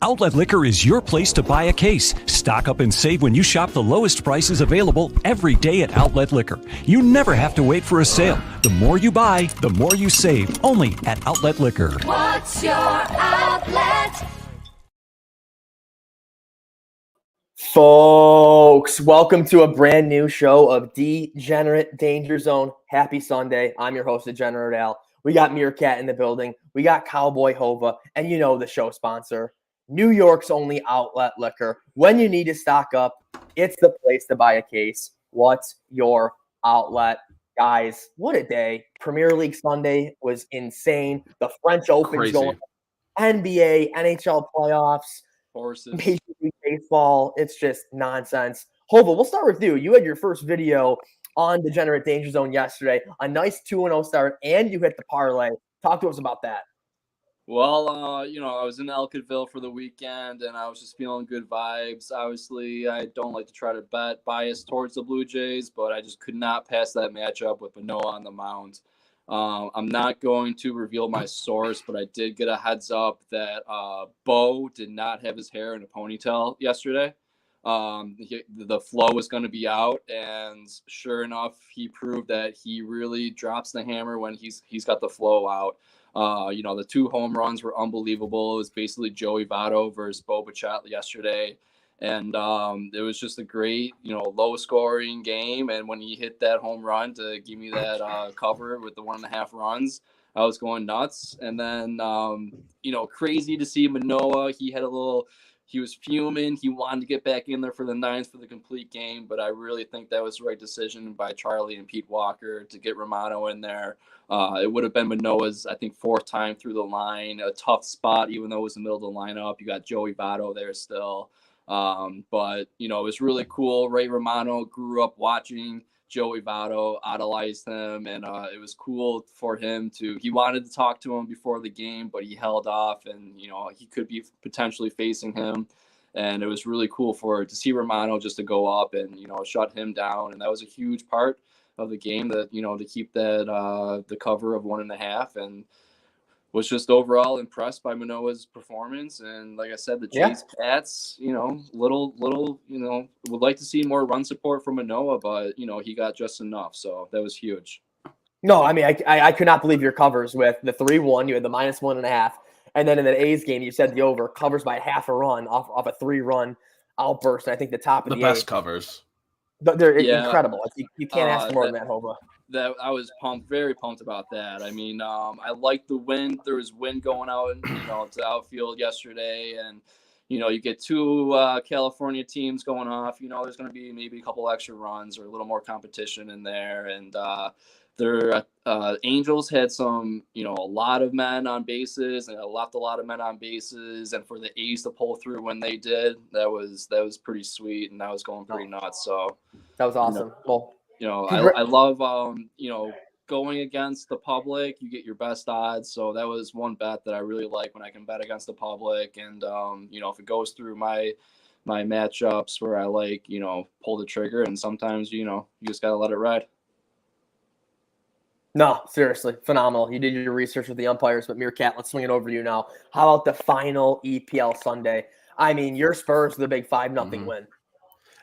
Outlet Liquor is your place to buy a case. Stock up and save when you shop the lowest prices available every day at Outlet Liquor. You never have to wait for a sale. The more you buy, the more you save. Only at Outlet Liquor. What's your outlet? Folks, welcome to a brand new show of Degenerate Danger Zone. Happy Sunday. I'm your host, Degenerate Al. We got Meerkat in the building. We got Cowboy Hova. And you know the show sponsor, New York's only Outlet Liquor. When you need to stock up, it's the place to buy a case. What's your outlet? Guys, what a day. Premier League Sunday was insane. The French Open's going on. NBA, NHL playoffs. Horses. Major League Baseball. It's just nonsense. Hova, we'll start with you. You had your first video on Degenerate Danger Zone yesterday. A nice 2-0 start, and you hit the parlay. Talk to us about that. Well, I was in Elkidville for the weekend, and I was just feeling good vibes. Obviously, I don't like to try to bet bias towards the Blue Jays, but I just could not pass that matchup with Manoah on the mound. I'm not going to reveal my source, but I did get a heads up that Bo did not have his hair in a ponytail yesterday. The flow was going to be out, and sure enough, he proved that he really drops the hammer when he's got the flow out. The 2 home runs were unbelievable. It was basically Joey Votto versus Bo Bichette yesterday. And it was just a great, low scoring game. And when he hit that home run to give me that cover with the 1.5 runs, I was going nuts. And then, crazy to see Manoah. He was fuming. He wanted to get back in there for the 9th for the complete game. But I really think that was the right decision by Charlie and Pete Walker to get Romano in there. It would have been Manoah's, I think, 4th time through the line. A tough spot, even though it was the middle of the lineup. You got Joey Votto there still. But it was really cool. Ray Romano grew up watching Joey Votto, idolized him, and it was cool for him he wanted to talk to him before the game, but he held off, and he could be potentially facing him, and it was really cool to see Romano just to go up and shut him down, and that was a huge part of the game that to keep that the cover of 1.5, and was just overall impressed by Manoah's performance. And like I said, the Jays bats, would like to see more run support from Manoah, but he got just enough. So that was huge. No, I mean, I could not believe your covers with the 3-1. You had the -1.5. And then in the A's game, you said the over covers by half a run off a 3-run outburst. And I think the top of the best 8th. Covers. They're incredible. You can't ask for more than that, Hova. That I was very pumped about that. I mean, I liked the wind. There was wind going out, to the outfield yesterday, and you get 2 California teams going off. There's going to be maybe a couple extra runs or a little more competition in there, and their Angels had some, a lot of men on bases, and left a lot of men on bases, and for the A's to pull through when they did, that was pretty sweet, and I was going pretty nuts. So that was awesome. I love, going against the public. You get your best odds. So that was one bet that I really like when I can bet against the public. And, if it goes through my matchups where I like, pull the trigger, and sometimes, you just got to let it ride. No, seriously, phenomenal. You did your research with the umpires, but Meerkat, let's swing it over to you now. How about the final EPL Sunday? I mean, your Spurs, the big 5-0 win.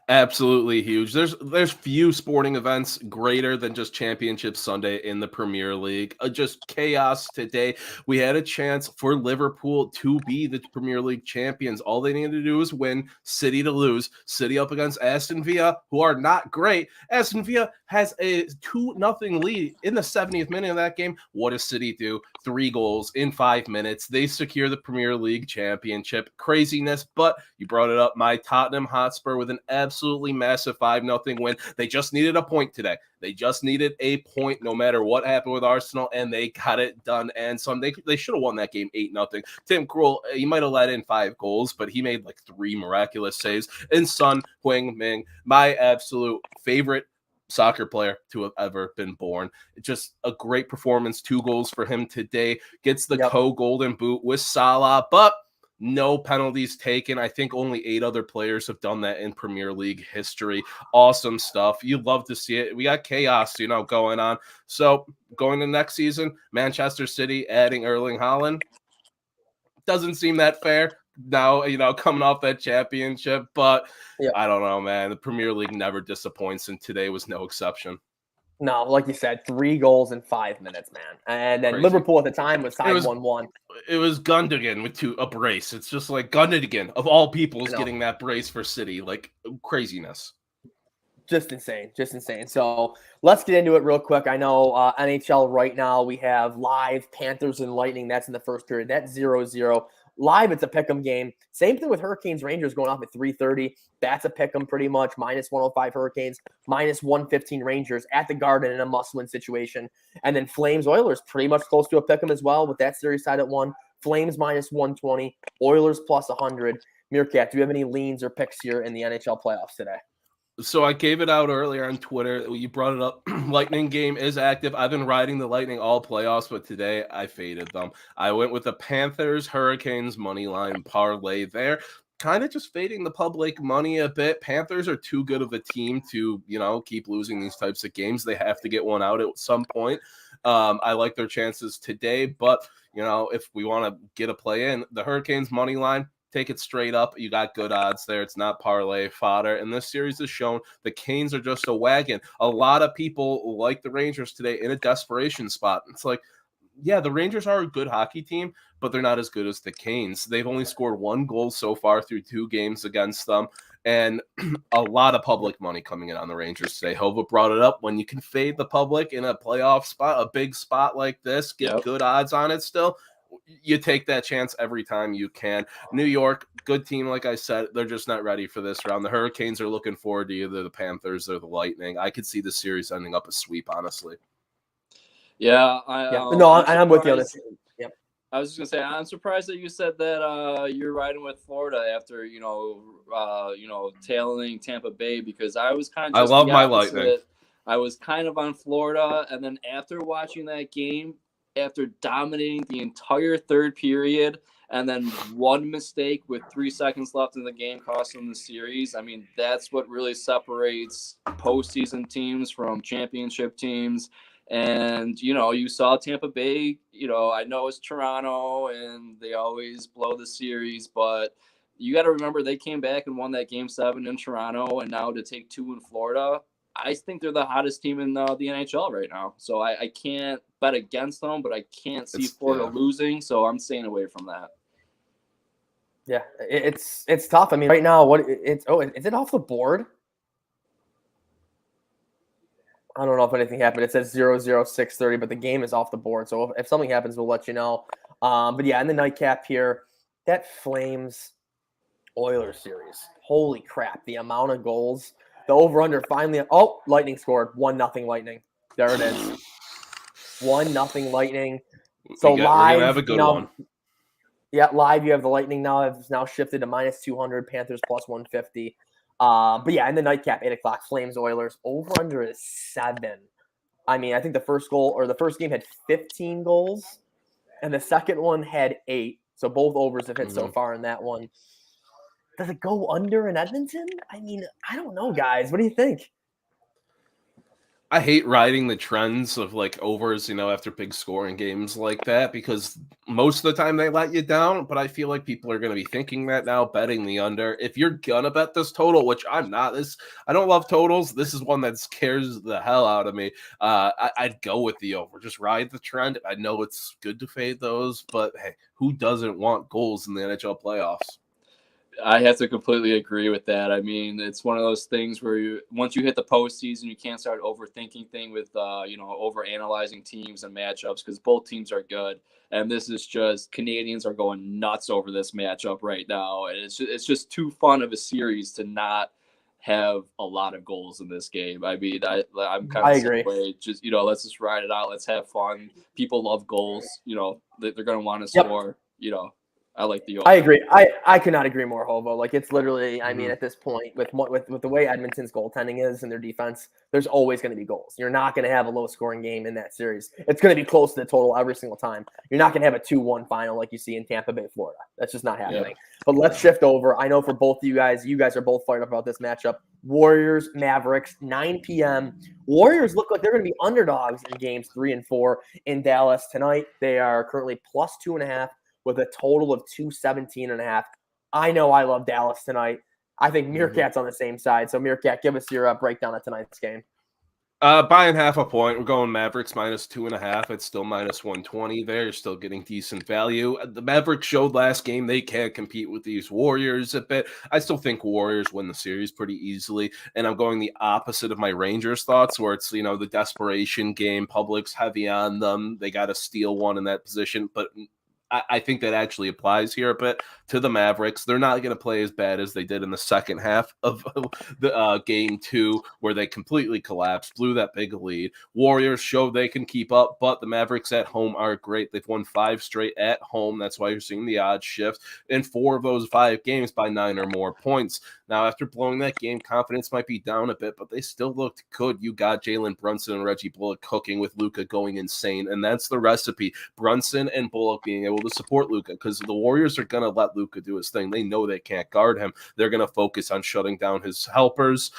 Absolutely huge. There's few sporting events greater than just Championship Sunday in the Premier League. Just chaos today. We had a chance for Liverpool to be the Premier League champions. All they needed to do was win, City to lose. City up against Aston Villa, who are not great. Aston Villa has a 2-0 lead in the 70th minute of that game. What does City do? 3 goals in 5 minutes. They secure the Premier League championship. Craziness, but you brought it up. My Tottenham Hotspur with an absolutely massive 5-0 win. They just needed a point today. They just needed a point no matter what happened with Arsenal, and they got it done. And they should have won that game 8-0. Tim Krul, he might have let in 5 goals, but he made like 3 miraculous saves. And Son Heung-min, my absolute favorite soccer player to have ever been born. Just a great performance. 2 goals for him today. Gets the co-golden boot with Salah, but no penalties taken. I think only 8 other players have done that in Premier League history. Awesome stuff. You'd love to see it. We got chaos, going on. So going to next season, Manchester City adding Erling Haaland. Doesn't seem that fair, now, coming off that championship. But Yep. I don't know, man. The Premier League never disappoints, and today was no exception. No, like you said, 3 goals in 5 minutes, man. And then Crazy. Liverpool at the time was tied was- 1-1. It was Gundogan with a brace. It's just like Gundogan, of all people, is I know. getting that brace for City. Like, craziness. Just insane. So let's get into it real quick. I know NHL right now we have live Panthers and Lightning. That's in the first period. That's 0-0. Live, it's a pick'em game. Same thing with Hurricanes Rangers going off at 3:30. That's a pick'em pretty much. -105 Hurricanes, -115 Rangers at the Garden in a must-win situation. And then Flames Oilers pretty much close to a pick'em as well with that series tied at 1. Flames -120, Oilers +100. Meerkat, do you have any leans or picks here in the NHL playoffs today? So I gave it out earlier on Twitter. You brought it up. Lightning game is active. I've been riding the Lightning all playoffs, but today I faded them. I went with the Panthers, Hurricanes money line parlay there. Kind of just fading the public money a bit. Panthers are too good of a team to, keep losing these types of games. They have to get one out at some point. I like their chances today, but, if we want to get a play in, the Hurricanes money line, take it straight up. You got good odds there. It's not parlay fodder. And this series has shown the Canes are just a wagon. A lot of people like the Rangers today in a desperation spot. It's like, yeah, the Rangers are a good hockey team, but they're not as good as the Canes. They've only scored 1 goal so far through 2 games against them. And a lot of public money coming in on the Rangers today. Hova brought it up. When you can fade the public in a playoff spot, a big spot like this, get good odds on it still, you take that chance every time you can. New York, good team, like I said. They're just not ready for this round. The Hurricanes are looking forward to either the Panthers or the Lightning. I could see the series ending up a sweep, honestly. Yeah. I'm with you on this. Yep. I was just gonna say, I'm surprised that you said that you're riding with Florida after tailing Tampa Bay, because I was kind of I love my Lightning. I was kind of on Florida, and then after watching that game, after dominating the entire third period, and then one mistake with 3 seconds left in the game cost them the series. I mean, that's what really separates postseason teams from championship teams. And, you saw Tampa Bay, I know it's Toronto and they always blow the series, but you got to remember they came back and won that Game 7 in Toronto, and now to take 2 in Florida. I think they're the hottest team in the NHL right now. So I can't bet against them, but I can't see Florida losing. So I'm staying away from that. Yeah, it's tough. I mean, right now, is it off the board? I don't know if anything happened. It says 0-0, 6:30, but the game is off the board. So if something happens, we'll let you know. But yeah, in the nightcap here, that Flames Oilers series. Holy crap. The amount of goals. The over-under finally. Oh, Lightning scored. 1-0 Lightning. There it is. 1-0 Lightning. So we're live, gonna have a good one. Yeah, live you have the Lightning has now shifted to -200, Panthers +150. But yeah, in the nightcap, 8 o'clock, Flames Oilers. Over-under is 7. I mean, I think the first game had 15 goals, and the second one had 8. So both overs have hit so far in that one. Does it go under in Edmonton? I mean, I don't know, guys. What do you think? I hate riding the trends of like overs, after big scoring games like that, because most of the time they let you down. But I feel like people are going to be thinking that now, betting the under. If you're going to bet this total, which I'm not, I don't love totals. This is one that scares the hell out of me. I'd go with the over. Just ride the trend. I know it's good to fade those, but hey, who doesn't want goals in the NHL playoffs? I have to completely agree with that. I mean, it's one of those things where once you hit the postseason, you can't start overthinking things with, over analyzing teams and matchups, because both teams are good. And this is just, Canadians are going nuts over this matchup right now. And it's just too fun of a series to not have a lot of goals in this game. I mean, I'm kind of the same way. Just, let's just ride it out. Let's have fun. People love goals. They're going to want to score, I like the over. I agree. I could not agree more, Hobo. Like, it's literally, I mean, at this point, with the way Edmonton's goaltending is and their defense, there's always going to be goals. You're not going to have a low-scoring game in that series. It's going to be close to the total every single time. You're not going to have a 2-1 final like you see in Tampa Bay, Florida. That's just not happening. Yeah. But let's shift over. I know for both of you guys are both fired up about this matchup. Warriors, Mavericks, 9 p.m. Warriors look like they're going to be underdogs in games 3 and 4 in Dallas tonight. They are currently +2.5. with a total of 217.5. I know I love Dallas tonight. I think Meerkat's on the same side. So Meerkat, give us your breakdown of tonight's game. Buying half a point. We're going Mavericks minus 2.5. It's still minus 120 there. You're still getting decent value. The Mavericks showed last game they can compete with these Warriors a bit. I still think Warriors win the series pretty easily. And I'm going the opposite of my Rangers thoughts, where it's, the desperation game. Public's heavy on them. They got to steal one in that position. But I think that actually applies here a bit to the Mavericks. They're not going to play as bad as they did in the second half of the game 2, where they completely collapsed, blew that big lead. Warriors show they can keep up, but the Mavericks at home are great. They've won 5 straight at home. That's why you're seeing the odds shift in 4 of those 5 games by 9 or more points. Now, after blowing that game, confidence might be down a bit, but they still looked good. You got Jalen Brunson and Reggie Bullock cooking with Luka going insane, and that's the recipe. Brunson and Bullock being able to support Luka, because the Warriors are going to let Luka do his thing. They know they can't guard him. They're going to focus on shutting down his helpers.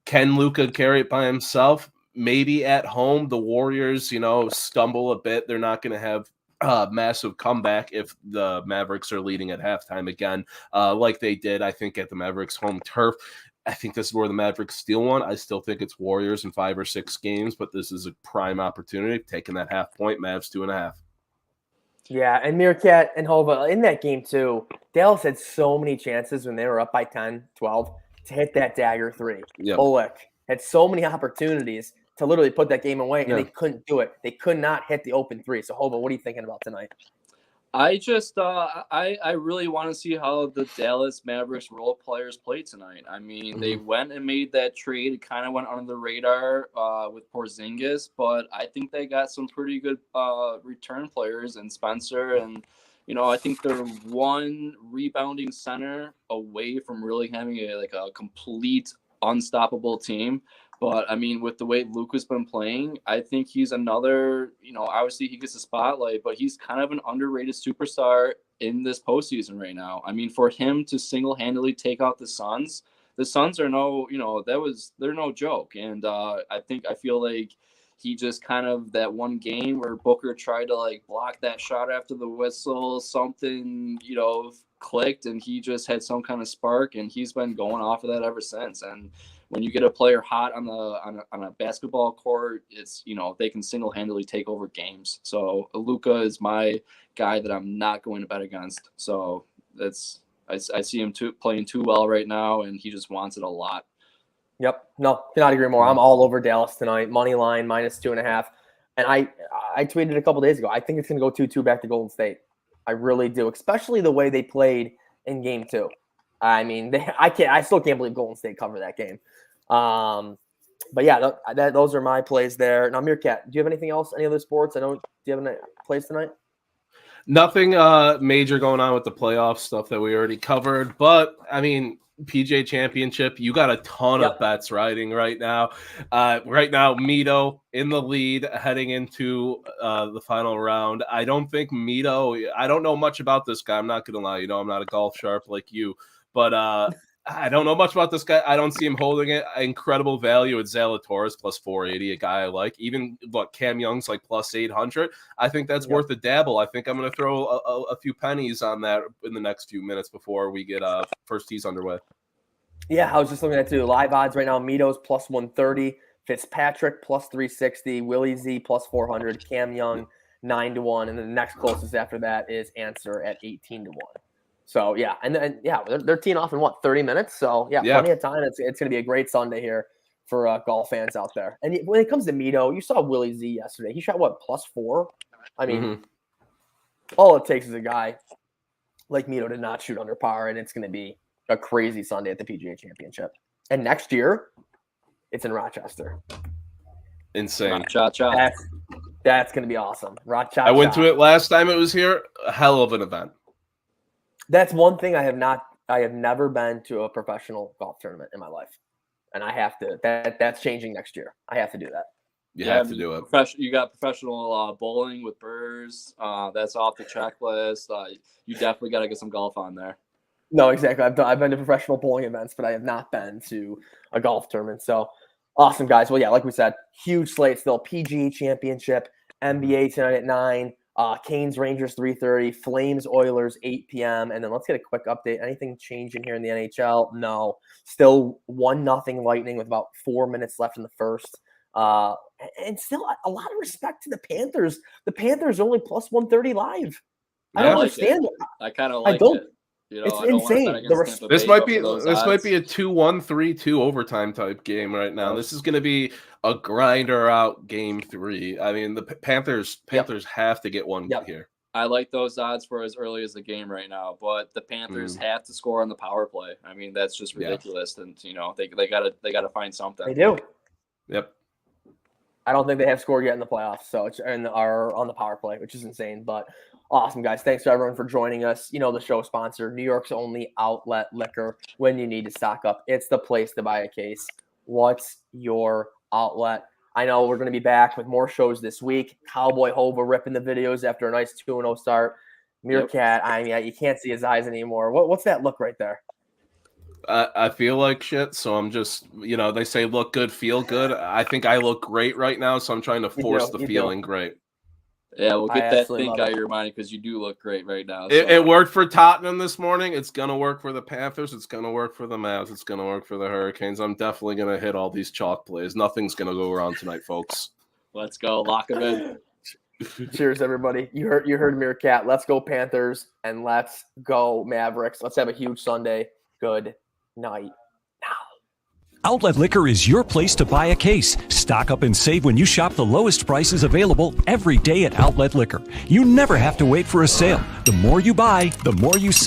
Can Luka carry it by himself? Maybe at home. The Warriors, stumble a bit. They're not going to have massive comeback if the Mavericks are leading at halftime again, like they did, I think, at the Mavericks home turf. I think this is where the Mavericks steal one. I still think it's Warriors in 5 or 6 games, but this is a prime opportunity. Taking that half point, Mavs 2.5. Yeah, and Meerkat and Hova, in that game too, Dallas had so many chances when they were up by 10, 12 to hit that dagger 3. Yep. Bullock had so many opportunities to literally put that game away, and they couldn't do it. They could not hit the open 3. So, Hova, what are you thinking about tonight? I just I really want to see how the Dallas Mavericks role players play tonight. I mean, they went and made that trade. It kind of went under the radar with Porzingis, but I think they got some pretty good return players in Spencer, and I think they're one rebounding center away from really having a complete unstoppable team. But, I mean, with the way Luka's been playing, I think he's another, obviously he gets a spotlight, but he's kind of an underrated superstar in this postseason right now. I mean, for him to single-handedly take out the Suns are they're no joke. And I feel like he just kind of, that one game where Booker tried to, block that shot after the whistle, something, clicked, and he just had some kind of spark, and he's been going off of that ever since. And when you get a player hot on a basketball court, it's they can single-handedly take over games. So Luka is my guy that I'm not going to bet against. So I see him playing too well right now, and he just wants it a lot. Yep, no, cannot agree more. I'm all over Dallas tonight. Money line minus 2.5, and I tweeted a couple days ago. I think it's going to go 2-2 back to Golden State. I really do, especially the way they played in Game 2. I mean, I still can't believe Golden State covered that game. But yeah, those are my plays there. Now, Meerkat, do you have anything else? Any other sports? Do you have any plays tonight? Nothing major going on with the playoff stuff that we already covered. But, I mean, PGA Championship, you got a ton of bets riding right now. Right now, Mito in the lead heading into the final round. I don't think Mito – I don't know much about this guy. I'm not going to lie. I'm not a golf sharp like you. But I don't know much about this guy. I don't see him holding it. Incredible value at Zalatoris plus 480, a guy I like. Even Cam Young's plus 800. I think that's worth a dabble. I think I'm going to throw a few pennies on that in the next few minutes before we get first tees underway. Yeah, I was just looking at too. Live odds right now: Mito's plus 130, Fitzpatrick plus 360, Willie Z plus 400, Cam Young 9-1, and then the next closest after that is Answer at 18-1. So, yeah, and they're teeing off in, 30 minutes? So, plenty of time. It's going to be a great Sunday here for golf fans out there. And when it comes to Mito, you saw Willie Z yesterday. He shot, plus 4? I mean, all it takes is a guy like Mito to not shoot under par, and it's going to be a crazy Sunday at the PGA Championship. And next year, it's in Rochester. Insane. Cha-cha. That's going to be awesome. Rochester. I went to it last time it was here. A hell of an event. That's one thing I have never been to a professional golf tournament in my life. And I have to, that's changing next year. I have to do that. You have to do it. You got professional bowling with Burrs. That's off the checklist. You definitely got to get some golf on there. No, exactly. I've been to professional bowling events, but I have not been to a golf tournament. So awesome, guys. Well, yeah, like we said, huge slate still. PGA Championship, NBA tonight at 9. Canes Rangers 3:30, Flames Oilers 8 p.m. And then let's get a quick update. Anything changing here in the NHL? No. Still 1-0 Lightning with about 4 minutes left in the first. And still a lot of respect to the Panthers. The Panthers are only plus 130 live. I don't understand. I kind of like it. You know, it's insane. This might be a 2-1, 3-2 overtime type game right now. This is going to be a grinder out game 3. I mean, the Panthers have to get one here. I like those odds for as early as the game right now, but the Panthers have to score on the power play. I mean, that's just ridiculous, and you know they gotta find something. They do. Yep. I don't think they have scored yet in the playoffs, so are on the power play, which is insane. But awesome, guys. Thanks to everyone for joining us. You know, the show sponsor, New York's only outlet liquor. When you need to stock up, it's the place to buy a case. What's your outlet? I know we're going to be back with more shows this week. Cowboy Hova ripping the videos after a nice 2-0 start. Meerkat, I mean, you can't see his eyes anymore. What's that look right there? I feel like shit, so I'm just, you know, they say look good, feel good. I think I look great right now, so I'm trying to force the feeling great. Yeah, we'll get that think out of your mind because you do look great right now. So. It worked for Tottenham this morning. It's going to work for the Panthers. It's going to work for the Mavs. It's going to work for the Hurricanes. I'm definitely going to hit all these chalk plays. Nothing's going to go wrong tonight, folks. Let's go. Lock them in. Cheers, everybody. You heard Meerkat. Let's go Panthers and let's go Mavericks. Let's have a huge Sunday. Good night. Outlet Liquor is your place to buy a case. Stock up and save when you shop the lowest prices available every day at Outlet Liquor. You never have to wait for a sale. The more you buy, the more you save.